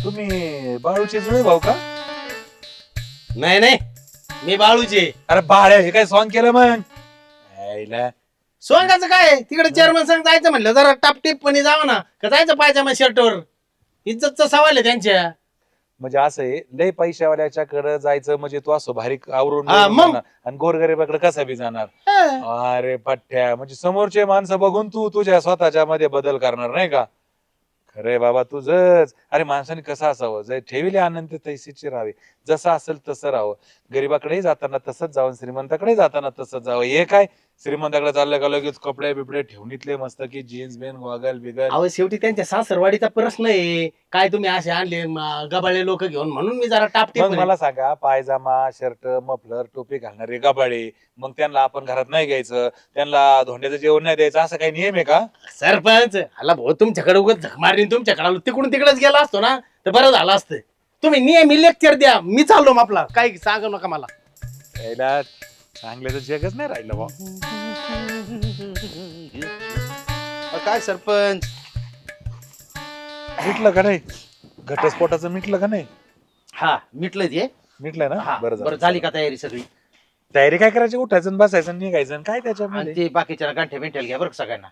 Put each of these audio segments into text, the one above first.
तुम्ही बाळूचे जुळे भाऊ का? नाही नाही, मी बाळूचे. अरे बाळ्या, हे काय सॉंग केलं मग? यायला. सोंगाचं काय तिकडे चेअरमन संग जायचं म्हणलं जरा टापटीपणे जावं ना, का जायचं पायच्या शर्टवर. इज्जतचा सवाल आहे त्यांच्या. म्हणजे असं आहे, लय पैशावाल्याच्याकडे जायचं म्हणजे तू असं भारी आवरून हा, मग? जाणार आणि गोरगरीबाकडे कसा बी जाणार. हा. अरे पठ्ठ्या, म्हणजे समोरचे माणसं बघून तू तुझ्या स्वतःच्या मध्ये बदल करणार नाही का? खरे बाबा तुझंच. अरे माणसाने कसं असावं, जे ठेविले आनंद तैसीचे राहावे. जसं असेल तसं राहावं. गरीबाकडेही जाताना तसंच जावं, श्रीमंताकडे जाताना तसंच जावं. हे काय, श्रीमंताकडे चाललं का लगेच कपडे बिपडे ठेवून इथले मस्त की जीन्स बेन गॉगल बिगल. अहो शेवटी त्यांच्या सासरवाडीचा प्रश्न आहे. काय तुम्ही असे आणले गबाळे लोक घेऊन, म्हणून मी जरा मग टापटीप. मला सांगा, पायजामा शर्ट मफलर टोपी घालणारे गबाळे, मग त्यांना आपण घरात नाही घ्यायचं, त्यांना धोंड्याचं जेवण नाही द्यायचं, असं काही नियम आहे का? सरपंच आला भाऊ, तुमच्याकडे उगाच झक मारली तुमच्याकडे आलो, तिकडून तिकडेच गेला असतो ना तर बरं झालं असतं. तुम्ही नेहमी लेक्चर द्या, मी चाललो मग आपला, काही सांगू नका मला. यायला चांगल्याचं जगच नाही राहिलं बा. काय सरपंच, मिटलं का नाही? घटस्फोटाचं मिटलं का नाही? हा मिटलं ते. मिटलं ना? हा, बरं बरं झाली का तयारी सगळी? तयारी काय करायची? उठायचं आणि बसायचं आणि निघायचं आणि काय आणि त्याच्यामध्ये. ते बाकीच्या गांठ्या बिंठ्याला घ्या बरं का सगळ्यांना.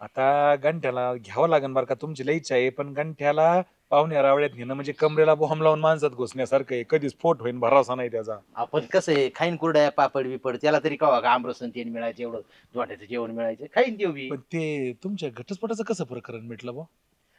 आता गंठ्याला घ्यावं लागेल बरं का, तुमची लई इच्छा आहे, पण गंठ्याला पाहुण्या रावळ्यात घेणं म्हणजे कमरेला बॉम्ब लावून माणसात घुसण्यासारखं आहे. कधी स्फोट होईल भरोसा नाही त्याचा. आपण कसं आहे, खाईन कुरड्या पापड बिपड, त्याला तरी का आमरसन तेल मिळायचं, एवढं वाटायचं जेवण मिळायचं, खाईन देऊ बी. पण ते तुमच्या घटस्फोटाचं कसं प्रकरण मिटलं बा?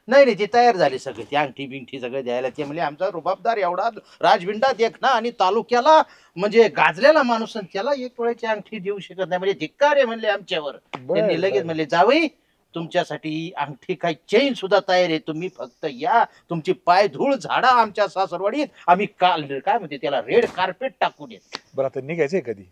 नाही नाही, ते तयार झाले सगळे, ते अंगठी बिंगठी सगळं द्यायला. ते म्हणजे आमचा रुबाबदार एवढा राजविंडा देख ना, आणि तालुक्याला म्हणजे गाजलेला माणूस, आणि त्याला एक वेळेची अंगठी देऊ शकत नाही, म्हणजे धिक्कार आहे म्हणले आमच्यावर. त्यांनी लगेच म्हणले, जावई तुमच्यासाठी अंगठी काय चेन सुद्धा तयार आहे, तुम्ही फक्त या, तुमची पाय धूळ झाडा आमच्या सासरवाडीत, आम्ही काल काय म्हणते त्याला रेड कार्पेट टाकून येत. बरं, आता निघायचंय कधी?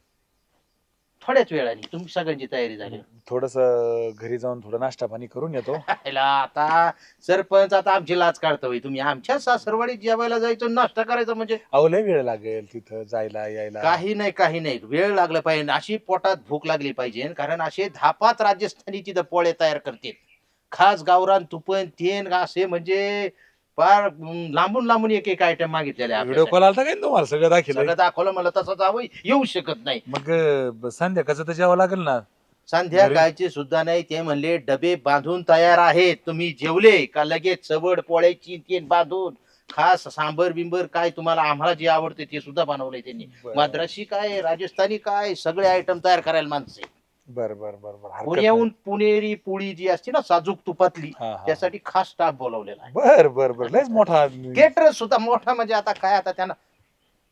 थोड्याच वेळाने तुमची सगळ्यांची तयारी झाली. थोडस घरी जाऊन थोडं नाश्ता पाणी करून येतो. ह्याला आता सरपंच, आता आमची लाच काढतोय, तुम्ही आमच्या सासरवाडीत जेवायला जायचं, नाश्ता करायचं म्हणजे अहो लय वेळ लागेल तिथं जायला यायला. काही नाही काही नाही, वेळ लागला पाहिजे, अशी पोटात भूक लागली पाहिजे, कारण असे धापात राजस्थानी तिथं पोळे तयार करते, खास गावरान तुपण तेन असे, म्हणजे फार लांबून लांबून एक एक आयटम मागितलेले व्हिडिओ आपल्यासाठी. कॉल आलता काय तुम्हाला? सगळं दाखिल सगळं दाखवलं मला, तसं जावं येऊ शकत नाही. मग संध्याकाळचं तर जेवावं लागेल ना. संध्याकाळचे सुद्धा नाही, ते म्हणले डबे बांधून तयार आहेत, तुम्ही जेवले का लगेच चवड पोळ्याची तेन बांधून, खास सांबर बिंबर काय तुम्हाला आम्हाला जे आवडते ते सुद्धा बनवलंय त्यांनी. बरं. मद्रासी काय राजस्थानी काय सगळे आयटम तयार करायला माणसं. बर बर बर बर, हरकत पुण्याहून नाही. पुणेरी पोळी जी असते ना साजूक तुपातली, हा, हा. त्यासाठी खास स्टाफ बोलवलेला आहे. बर बर बर, लयच मोठा. केटर सुद्धा मोठा, म्हणजे आता काय, आता त्यांना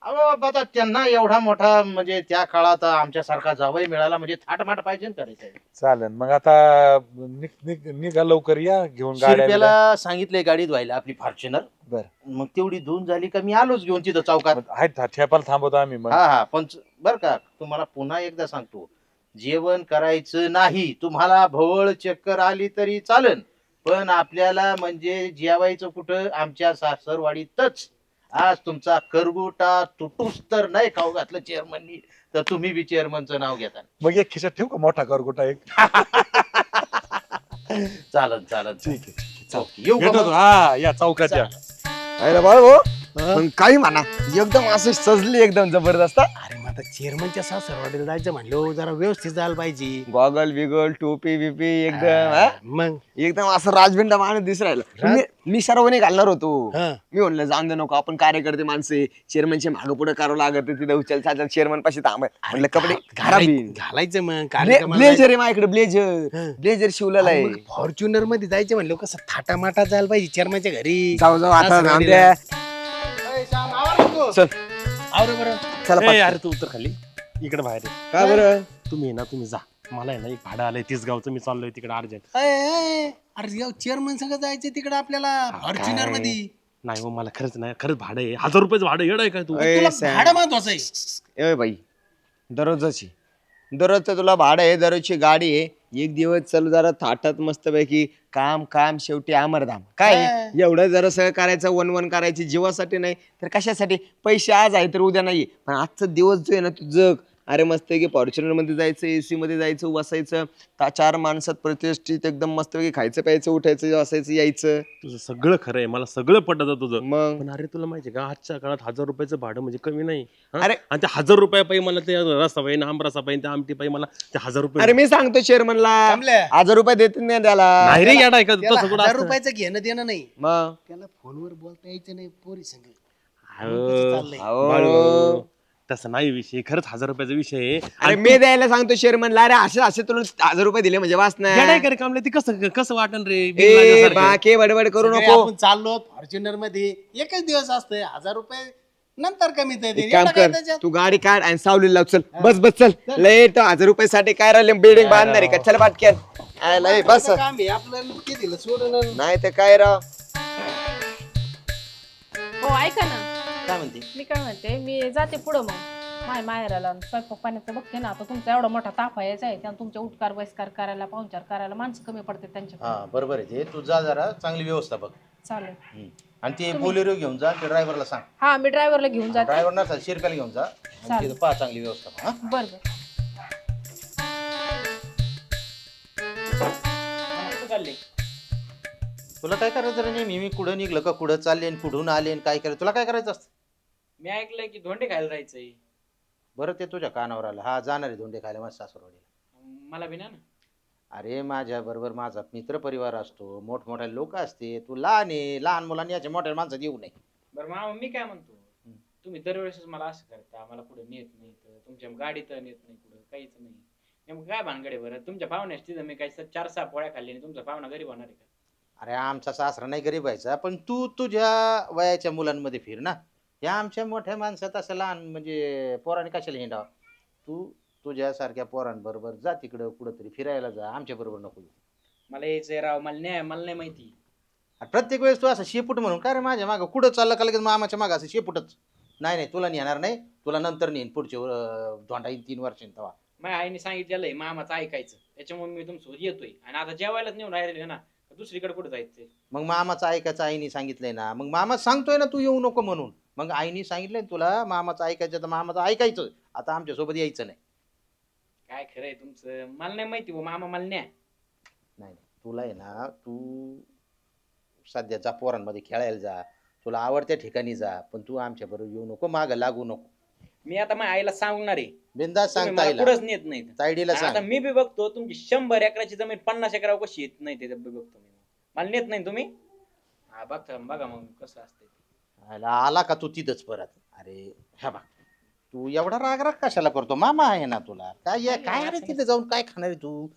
अहो बाबा, त्यांना एवढा मोठा म्हणजे त्या काळात आमच्यासारखा जावई मिळाला म्हणजे थाटमाट पाहिजे ना करायचं. चालेल मग आता निघा लवकर, या घेऊन गाड्या बिड्या. शिरप्याला सांगितलंय गाडीत व्हायला आपली फॉर्च्युनर. बर. मग तेवढी धुवून झाली का मी आलोच घेऊन तिथं चौकात. आहेत ठेपाला थांबवतो आम्ही मग. हा हा, पण बर का, तुम्हाला पुन्हा एकदा सांगतो, जेवण करायचं नाही. तुम्हाला भवळ चक्कर आली तरी चालन, पण आपल्याला म्हणजे जेवायचं कुठं, आमच्या सासरवाडीतच. आज तुमचा करगुटा तुटूस तर नाही खाऊ घातलं चेअरमननी, तर तुम्ही बी चेअरमनचं नाव घेता. मग एक खिशात ठेवू का मोठा करगुटा एक? चालन चालन, ठीक आहे, ठीक आहे. येऊ का भेटतो. मग? हा या चौकात या. अरे बाळ भाऊ, पण काही म्हणा, एकदम असं सजली एकदम जबरदस्त. अरे मग आता चेअरमनच्या सासरवाडीला जायचं म्हणलं, जरा व्यवस्थित जायला पाहिजे. गॉगल बिगल टोपी बिपी एकदम हा? मग एकदम असं राजबिंडा माणूस दिसू राहिला. मी सर्वने घालणार होतो. हा. मी म्हणलं जाऊन दे नको, आपण कार्यकर्ते माणसे, चेअरमनचे मागं पुढे करावं लागत, तिथे उचल चाल चेअरमन पाशी थांब म्हणलं, कपडे खराब येईल. घालायचं मग ब्लेजर आहे माझ्याकडे, ब्लेजर शिवलेला आहे. फॉर्च्युनर मध्ये जायचं म्हणलं, कसं थाटामाटा जायला पाहिजे चेअरमनच्या घरी. जाऊ जाऊ आता असं जाऊन नाही द्या. चल चला ए, पटकन. अरे तू उतर खाली, इकडे बाहेर ये. का बरं? तुम्ही जा, मला आहे ना एक भाडं आलंय तिसगावचं, मी चाललोय तिकडे अर्जंट. अरे चेअरमन संग जायचं तिकडे आपल्याला फॉर्च्युनर मध्ये. नाही हो, मला खरंच नाही, खरंच भाडं आहे, 1000 रुपयाचं भाडं. येड आहे काय तू? ए, तुला सॅम. भाडं महत्वाचं आहे. ए बाई, दररोजचं तुला भाडं आहे, दररोजची गाडी आहे. एक दिवस चल जरा थाटात मस्तपैकी, काम काम शेवटी अमरधाम. काय एवढं जरा सगळं करायचं, वन करायची जीवासाठी नाही तर कशासाठी? पैसे आज आहे तर उद्या नाही, पण आजचा दिवस जो आहे ना तू जग, अरे मस्तपैकी फॉर्च्युनर मध्ये जायचं, एसी मध्ये जायचं, बसायचं, 4 माणसात प्रतिष्ठित एकदम मस्तपैकी खायचं प्यायचं उठायचं बसायचं यायचं. तुझं सगळं खरं आहे, मला सगळं पटत तुझं. मग पण अरे तुला माहितीये का आजच्या काळात 1000 रुपयाचं भाडं म्हणजे कमी नाही. हा? अरे आणि त्या 1000 रुपयापायी मला ते रस्ता पाहिजे, आमरसा पाहिजे, त्या आमटी पाहिजे, मला ते 1000 रुपये. अरे मी सांगतो चेअरमनला 1000 रुपये देत नाही त्याला. नाही रे येडा आहे का? त्याला तसं कुठं 1000 असतं? रुपयाचं घेणं देणं नाही, मग त्याला फोनवर बोलता यायचं नाही पोरी संग. अहो, चाललंय. बाळू, तसं नाही विषय, खरंच 1000 रुपयाचा विषय आहे. अरे मी द्यायला सांगतो चेअरमनला. अरे असे तुला 1000 रुपये दिले म्हणजे वाच येडा आहे नाही. का रे कामले? ते कसं कसं वाटन रे ए बिनलाजासारखं? बाके बडबड करू सगळे नको. आपण चाललो फॉर्च्युनर मध्ये, एकच दिवस असतंय, 1000 रुपये नंतर कमी एक काम कर, तू गाडी काढ आणि सावली लाव. चल बस बस चल. लय तर 1000 रुपये साठी काय राहिले बिल्डिंग बांधणार आहे का? चल पाटक्यात. लय बस काम आहे आपलं, ते दिलं सोडून. नाही तर काय राव. हो ऐका ना, काय म्हणते? मी काय म्हणते, मी जाते पुढं मग माय माहेराला स्वयंपाक पाण्याचं बघते ना. आता तुमचा एवढा मोठा ताफा यायचा आहे, त्यानं तुमच्या उठकार बहिष्कार करायला, पाहुणचार करायला माणसं कमी पडते त्यांच्या. हा बरोबर आहे ते. तू जा जरा चांगली व्यवस्था बघ. चालेल. आणि ते बोलेरो घेऊन जा, ते ड्रायव्हरला सांग. हा मी ड्रायव्हरला घेऊन जाते. ड्रायव्हर नसा शिरप्याला घेऊन जा आणि चालेल. तिथं पहा चांगली व्यवस्था पहा. बर बर. तुला काय करायचं रे? नेहमी मी कुठं निघलं का कुठं चालले आणि कुठून आले आणि काय करायचं, तुला काय करायचं असतं? मी ऐकलंय की धोंडे खायला जायचंय. बरं ते तुझ्या कानावर आलं. हा जाणार आहे धोंडे खायला माझ्या सासरवाडीला. मला बी ना. अरे माझ्या बरोबर माझा मित्र परिवार असतो, मोठमोठे लोक असते. तू लहान आहे, लहान मुलांनी याच्या मोठ्या माणसात येऊ नये. बरं मामा मी काय म्हणतो, तुम्ही दरवेळेस मला असं करता, मला कुठं नेत नाही, तर तुमच्या गाडीत नेत नाही, कुठं काहीच नाही. नेमकं काय भानगडे बरं? तुमच्या पाहुण्यास तिथं मी काही 4-6 पोळ्या खाल्ली आणि तुमचा पाहुणा गरीब होणार आहे का? अरे आमचा सासरा नाही गरीब व्हायचा, पण तू तुझ्या वयाच्या मुलांमध्ये फिर ना. या आमच्या मोठ्या माणसात असं लहान म्हणजे पोराने कशाला हिंडावं? तू तुझ्यासारख्या पोरांबरोबर जा तिकडं कुठंतरी फिरायला जा, आमच्या बरोबर नको येऊ. मला यायचंय राव, मला नाही माहिती. आणि प्रत्येक वेळेस तू असं शेपूट म्हणून काय रे माझ्या मागं कुठं चाललं का लगेच मामाच्या मागं असं शेपूटच. नाही नाही तुला नेणार नाही, तुला नंतर नेईन पुढचे धोंडा येईन 3 वर्षांनी तेव्हा. माझ्या आईने सांगितलेलं मामाचं ऐकायचं, त्याच्यामुळे मी तुमच्यासोबत येतोय. आणि आता जेवायलाच नेऊन राहिले ना, दुसरीकडे कुठं जायचंय? मग मामाचं ऐकायचं आईने सांगितलंय ना, मग मामा सांगतोय ना तू येऊ नको म्हणून. मग आईने सांगितलंय तुला मामाचं ऐकायचं तर मामाचं ऐकायचं. आता आमच्यासोबत यायचं नाही. काय खरंय तुमचं? मला नाही माहिती हो मामा, मला न्या. नाही तुला आहे ना, तू सध्याच्या पोरांमध्ये खेळायला जा, तुला आवडत्या ठिकाणी जा, पण तू आमच्या बरोबर येऊ नको, मागं लागू नको. मी आता माझ्या आईला सांगणार आहे, बिंदास तुम्ही सांगता मला येईल. कुठंच नेत नाही. तायडीला आता सांग. मी बी बघतो तुमची 100 एकराची जमीन 50 एकरावर कशी येत नाही, ते बी बघतो मी. मला नेत नाही तुम्ही. हा बघा मग कसं असतंय. आला का तू तिथंच परत. अरे ह्या बघ, तू एवढा राग राग कशाला करतो? मामा आहे ना तुला. काय अरे तिथे जाऊन काय खाणार आहे तू?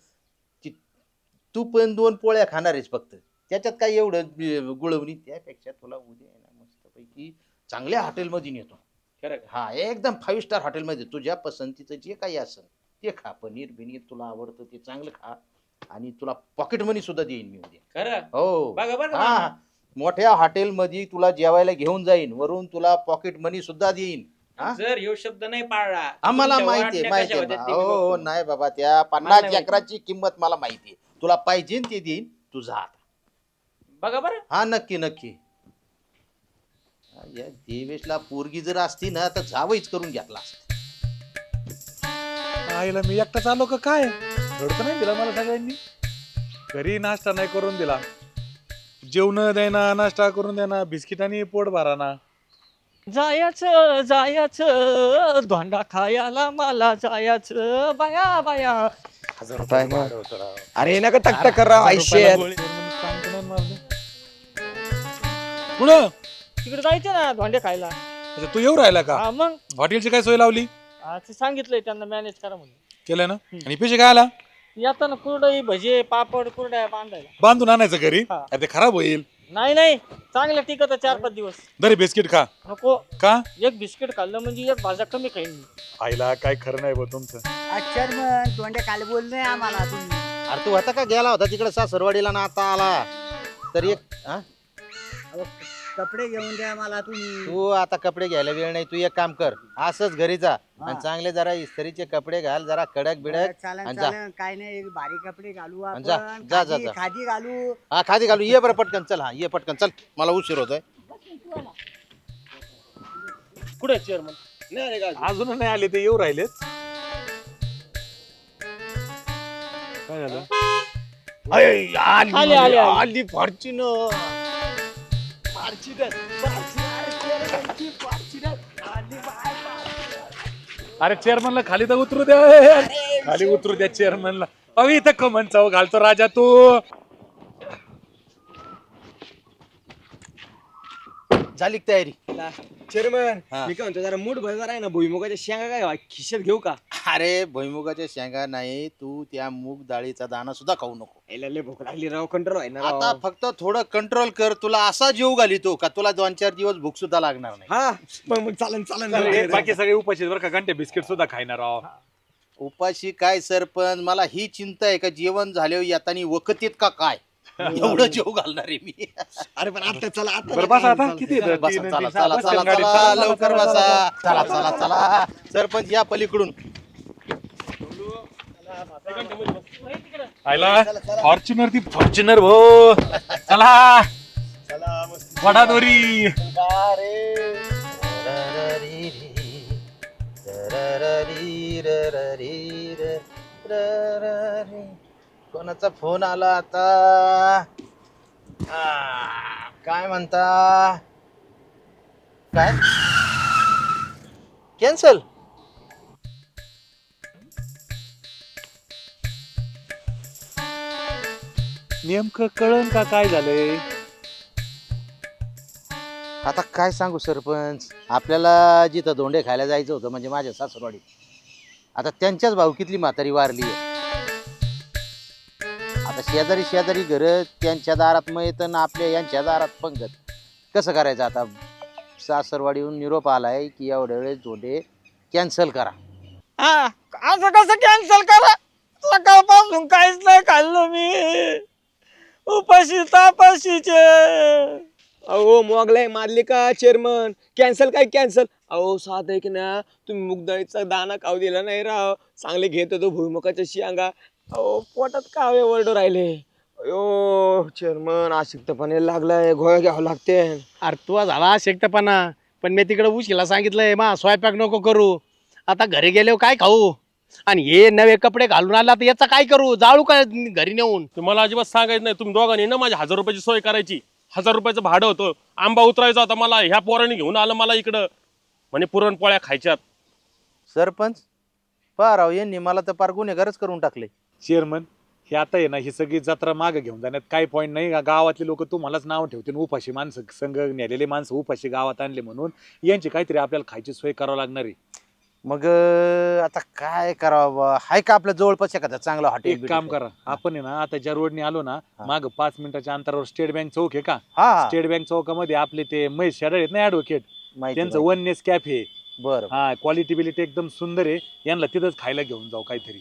तू पण 2 पोळ्या खाणार आहेस फक्त, त्याच्यात काय एवढं गुळवणी. त्यापेक्षा तुला उद्या आहे ना मस्तपैकी चांगल्या हॉटेलमध्ये नेतो. खरं का? हा एकदम 5 स्टार हॉटेलमध्ये तुझ्या पसंतीचं जे काही असेल ते खा. पनीर बिनीर तुला आवडतं ते चांगलं खा. आणि तुला पॉकेट मनी सुद्धा देईन मी उद्या. खरं हो बघा बरं का हा, मामा. मोठ्या हॉटेलमध्ये तुला जेवायला घेऊन जाईन, वरून तुला पॉकेट मनी सुद्धा देईन. हा? जर ह्यो शब्द नाही पाळला, आम्हाला तुमच्या माहिती आहे, वाटण्या माहिती कशा आहे. होत्या ते मी हो बघतो. नाही बाबा, त्या मला 50 नाही एकराची किंमत मला माहिती आहे. तुला पाहिजे ते देईन, तू जा आता. बघा बरं. हा नक्की नक्की. या देवेशला पोरगी जर असती ना तर जावईच करून घेतला असता. आईला मी एकटाच आलो का काय? रडतं नाही दिला मला सगळ्यांनी. घरी नाश्ता नाही करून दिला, जेवण द्यायना, नाश्ता करून द्याना, बिस्किटांनी पोट भराना. जायचं धोंडा खायला मला जायचं बाया बाया. 1000 रुपये भाडं होतं राव. अरे नका टक कर राव आयुष्य. पुढं तिकडे जायचं ना धोंडे खायला. अच्छा, तू येऊ राहिला का? हा मग हॉटेलची काय सोय लावली? ते सांगितलंय त्यांना मॅनेज करा म्हणून. केलं ना? आणि पैसे काय आला? येताना कुरडई भजे पापड कुरड्या बांधायला. बांधून आणायचं घरी? हा. अरे ते खराब होईल. नाही चांगलं टिकत 4-5 दिवस. दरी बिस्किट खा. नको, का? एक बिस्किट खाल्लं म्हणजे एक भाजा कमी खाईन मी. आईला काय खरं नाही बघ तुमचं. चेअरमन तोंडे काल बोलले आम्हाला तुम्ही. अरे तू आता का गेला होता तिकडे सासरवाडीला ना आता आला तर एक हा? अहो, कपडे घेऊन द्या मला तुम्ही. तू आता कपडे घ्यायला वेळ नाही. तू एक काम कर, असंच घरी जा आणि हा. चांगले जरा इस्त्रीचे कपडे घाल, जरा कडक बिडक. चालेल आणि जा. चालेल, काय नाही, एक भारी कपडे घालू आणि आपण. जा, जा, जा, खादी जा. खादी घालू. हा खादी घालू. ये बरं पटकन चल. हा ये पटकन चल, मला उशीर होतोय. कुठे चेअरमन? अजून नाही आले, ते येऊ राहिलेत. काय झालं? आले, आले. आली फॉर्च्युनर अरे चेअरमनला खाली तर उतरू द्या, खाली उतरू द्या चेअरमनला. अहो इथं कमन चव घालतो राजा तू. झाली का तयारी? चेअरमन हा. मी काय म्हणतो जरा मूड भर आहे ना भुईमुगाच्या शेंगा काय खिशात घेऊ का? अरे भुईमुगाच्या शेंगा नाही, तू त्या मूग डाळीचा दाना सुद्धा खाऊ नको. याला लय भूक लागली राव, कंट्रोल आहे ना राव. आता फक्त थोडं कंट्रोल कर. तुला असा जीव घालितो का तुला 2-4 दिवस भूक सुद्धा लागणार नाही. हा मग चालन हे बाकी सगळे उपाशी बरं का, घंटे बिस्किट सुद्धा खायना राव. उपाशी काय सरपंच, मला ही चिंता आहे का जेवण झाल्यावर येताना वकतीत का काय एवढं जीव घालणार आहे मी. अरे पण आता चला आता बरं बसा आता, किती येतं? बसा, तीन, चला तीन, चला बसा चला गाडीत. चला, लवकर बसा. चला चला चला सरपंच या पलीकडून. आयला फॉर्च्युनर ती फॉर्च्युनर भो. चला वडादोरी. कोणाचा फोन आला आता? काय म्हणता? काय कॅन्सल? नेमकं कळण का काय झालंय? आता काय सांगू सरपंच, आपल्याला जिथं धोंडे खायला जायचं होतं म्हणजे माझ्या सासरवाडी, आता त्यांच्याच भावकीतली म्हातारी वारली आहे. आता शेजारी शेजारी घर, त्यांच्या दारात मयत आणि आपल्या यांच्या दारात पंगत. कसं करायचं आता? सासरवाडीहून निरोप आलाय की एवढ्या वेळेस धोंडे कॅन्सल करा. हा असं कसं कॅन्सल करा? सकाळपासून काहीच नाही खाल्लं मी, उपाशी तापाशीचे. अहो मोगलाय मारली का चेअरमन? कॅन्सल काय कॅन्सल? अहो साध आहे की ना, तुम्ही मुगदाळीचा दाना खाऊ दिला नाही राव. चांगले घेत होतो भुईमुगाच्या शेंगा. अहो पोटात कावे वरडू राहिले. अयो चेअरमन आशिक्तपणे लागलाय, गोळ्या घ्यावं लागते. अरे तू झाला शेकटपणा, पण मी तिकडे उशिला सांगितलंय मा स्वयंपाक नको करू. आता घरी गेल्यावर काय खाऊ? आणि हे नवे कपडे घालून आला तर याचा काय करू? जाळू का घरी नेऊन? तुम्हाला अजिबात सांगायचं नाही. तुम्ही दोघांनी ना माझ्या 1000 रुपयाची सोय करायची. 1000 रुपयाचं भाडं होतं. आंबा उतरायचा होता मला, ह्या पोराने घेऊन आलं मला इकडं, म्हणे पुरणपोळ्या खायच्यात. सरपंच पहा राव, यांनी मला तर पार गुन्हेगारच करून टाकले. चेअरमन हे आता आहे ना, ही सगळी जत्रा मागे घेऊन जाण्यात काही पॉईंट नाही. गावातले लोक तुम्हालाच नाव ठेवतील, उपाशी माणसं संघ नेलेले माणसं उपाशी गावात आणले म्हणून. यांची काहीतरी आपल्याला खायची सोय करावं लागणार आहे. मग आता काय करावं? हाय का आपल्या जवळपास एखादा चांगला हॉटेल? एक काम करा, आपण आहे ना आता ज्या रोडने आलो ना, माग 5 मिनिटाच्या अंतरावर स्टेट बँक चौक आहे का? हा स्टेट बँक चौकामध्ये आपले ते महेश शेडाळ आहेत ना ऍडव्होकेट, माहिती त्यांचं माहिती. Oneness cafe. बरं हा क्वालिटी बिलिटी एकदम सुंदर आहे. यांना तिथंच खायला घेऊन जाऊ काहीतरी.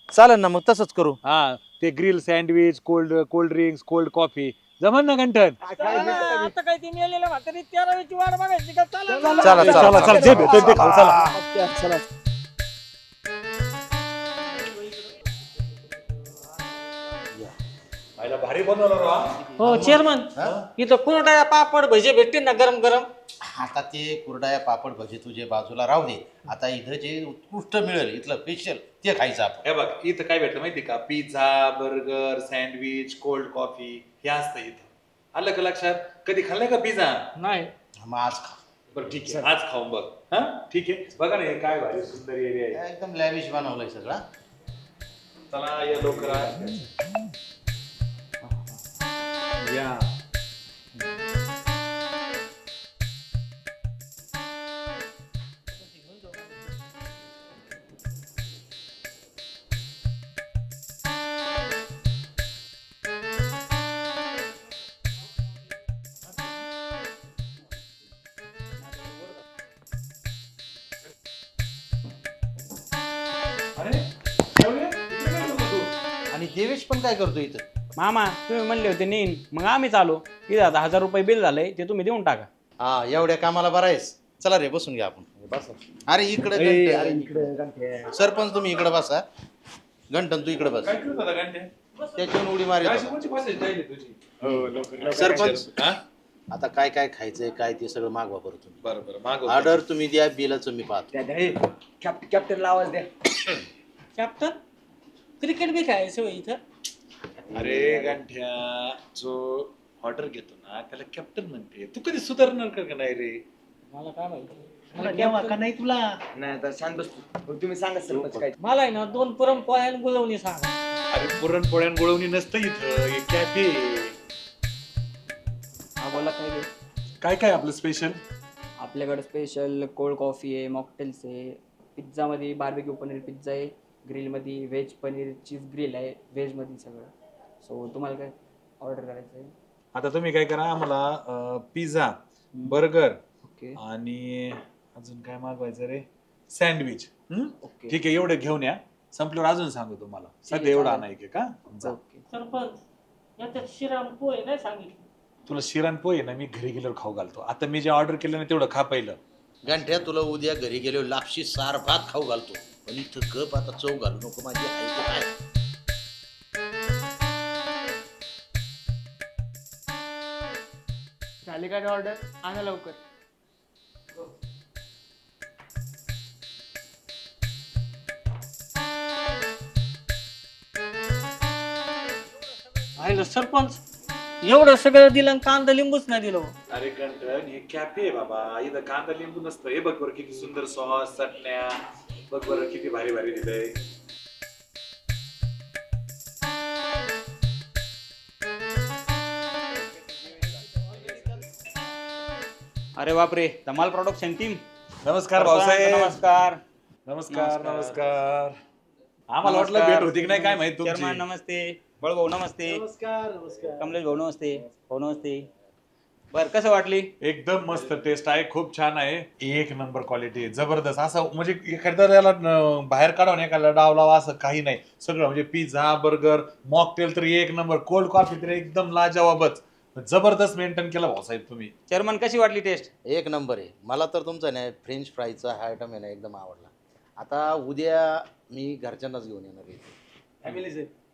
चालेल ना, मग तसंच करू. हा ते grill sandwich, cold drinks, cold coffee जमन ना गंठन? आता काय ती मेलेल्या म्हातारी 13वीची वाट बघायची का? चला चला, चला चला, जे भेटेल ते खाऊ, चला. भारी बनवलं. हो चेअरमन, इथं कुरडया पापड भजे भेटतील ना गरम गरम? आता ते कुरडाया पापड भजे तुझे बाजूला राहू दे. आता इथं जे उत्कृष्ट मिळेल इथलं स्पेशल ते खायचं आपण. हे बघ इथं काय भेटलं माहिती का? Pizza, burger, sandwich, cold coffee हे असतं इथं. आलं का लक्षात? कधी खाल्लंय का पिझ्झा? नाही. मग आज खा. बरं ठीक आहे, आज खाऊन बघ. हा ठीक आहे. बघा ना हे काय भारी सुंदर एरिया आहे. एकदम लॅविश बनवलंय सगळं. चला या लवकर या. आणि देवेश पण काय करतो इथं? मामा तुम्ही म्हणले होते नेईन, मग आम्हीच आलो. इथं आता 1000 रुपये बिल झालंय, ते तुम्ही देऊन टाका. हा एवढ्या कामाला बरं आहेस. चला रे बसून घ्या आपण. अरे इकडे सरपंच तुम्ही इकडे बसा. गंठन तू इकडे बस. त्याच्यावर उडी मारी. सरपंच आता काय काय खायचंय काय ते सगळं मागवा बरं तुम्ही. बरोबर ऑर्डर तुम्ही द्या, बिलाचं मी पाहतो. कॅप्टन आवाज द्या. कॅप्टन क्रिकेट बी खेळायचं होय इथं. अरे गंठ्या, जो ऑर्डर घेतो ना त्याला कॅप्टन म्हणते. तू कधी सुधारणार का नाही रे? मला काय माहिती. तुला द्यावा का नाही तुला? नाही तर शांत बस तू. तुम्ही सांगा सरपंच काय. मला आहे ना 2 पुरणपोळ्या गुलवणी सांगा. अरे पुरणपोळ्या गोळवणी नसतं इथं, हे कॅफे. हा बोला काय घे. काय काय आपलं स्पेशल? आपल्याकडे स्पेशल कोल्ड कॉफी आहे, मॉकटेल्स आहे, पिझ्झामध्ये बार्बेक्यू पनीर पिझ्झा आहे, ग्रिलमध्ये व्हेज पनीर चीज ग्रिल आहे, व्हेजमध्ये सगळं. सो तुम्हाला काय ऑर्डर करायचं आहे? आता तुम्ही काय करा, आम्हाला पिझ्झा, बर्गर ओके आणि अजून काय मागवायचं रे, सँडविच. ओके ठीक आहे, एवढं घेऊन या. संपल्यावर अजून सांगू तुम्हाला. ठीक आहे, सध्या एवढं चालेल. आणायचे का? जा. ओके. सरपंच याच्यात शिरा आणि पोहे नाही सांगितलं. तुला शिरण पोहे ना मी घरी गेल्यावर खाऊ घालतो. आता मी जे ऑर्डर केलं ना तेवढं खा पहिलं. गंठ्या तुला उद्या घरी गेलो लापशी सार भात खाऊ घालतो, पण इथं गप आता चव घालू नको माझी आई ते काय. झाली काय ऑर्डर? आणा लवकर. आहे सरपंच एवढं सगळं दिलं आणि कांदा लिंबूच नाही दिलं. अरे कंटन, हे कॅफे आहे बाबा. इथं कांदा लिंबू नसतं. हे बघ बरं किती सुंदर सॉस, चटण्या. बघ बरं किती भारी भारी दिलंय. अरे बापरे, धमाल प्रोडक्शन टीम. नमस्कार भाऊसाहेब. नमस्कार. नमस्कार नमस्कार. आम्हाला वाटलं भेट होती की नाही काय माहित चेअरमन तुमची. नमस्ते. बळ भाऊ नमस्ते. नमस्कार नमस्कार. कमलेश भाऊ नमस्ते. भाऊ नमस्ते. बर कसं वाटली? एकदम मस्त टेस्ट आहे, खूप छान आहे. एक नंबर क्वालिटी आहे, जबरदस्त. असं म्हणजे एखाद्या याला बाहेर काढून एखाद्याला डाव लावा असं काही नाही. सगळं म्हणजे पिझ्झा, बर्गर, मॉकटेल तरी एक नंबर, कोल्ड कॉफी तरी एकदम लाजवाबच. जबरदस्त मेंटेन केलं भाऊसाहेब तुम्ही. चेअरमन कशी वाटली टेस्ट? एक नंबर आहे. मला तर तुमचा नाही फ्रेंच फ्राईजचा हा आयटम आहे ना एकदम आवडला. आता उद्या मी घरच्यांनाच घेऊन येणार आहे.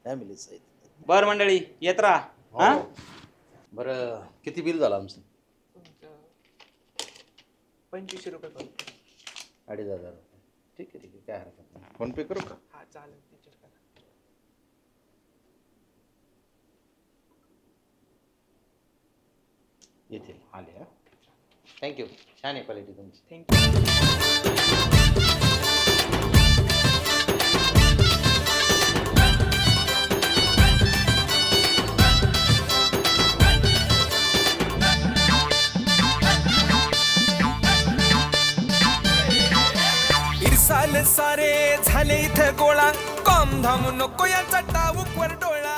फॅमिली सहित. बर मंडळी येत राहा. हा? बरं किती बिल झालं आमचं? 25 रुपये. 2,500 रुपये. ठीक आहे काय हरकत नाही. फोन पे करू का? हा चालेल. येतील आले. हा थँक्यू. छान आहे क्वालिटी तुमची. थँक्यू. इरसाल सारे झाले इथं गोळा, कॉम धाम नको याचा टाऊक वर डोळा.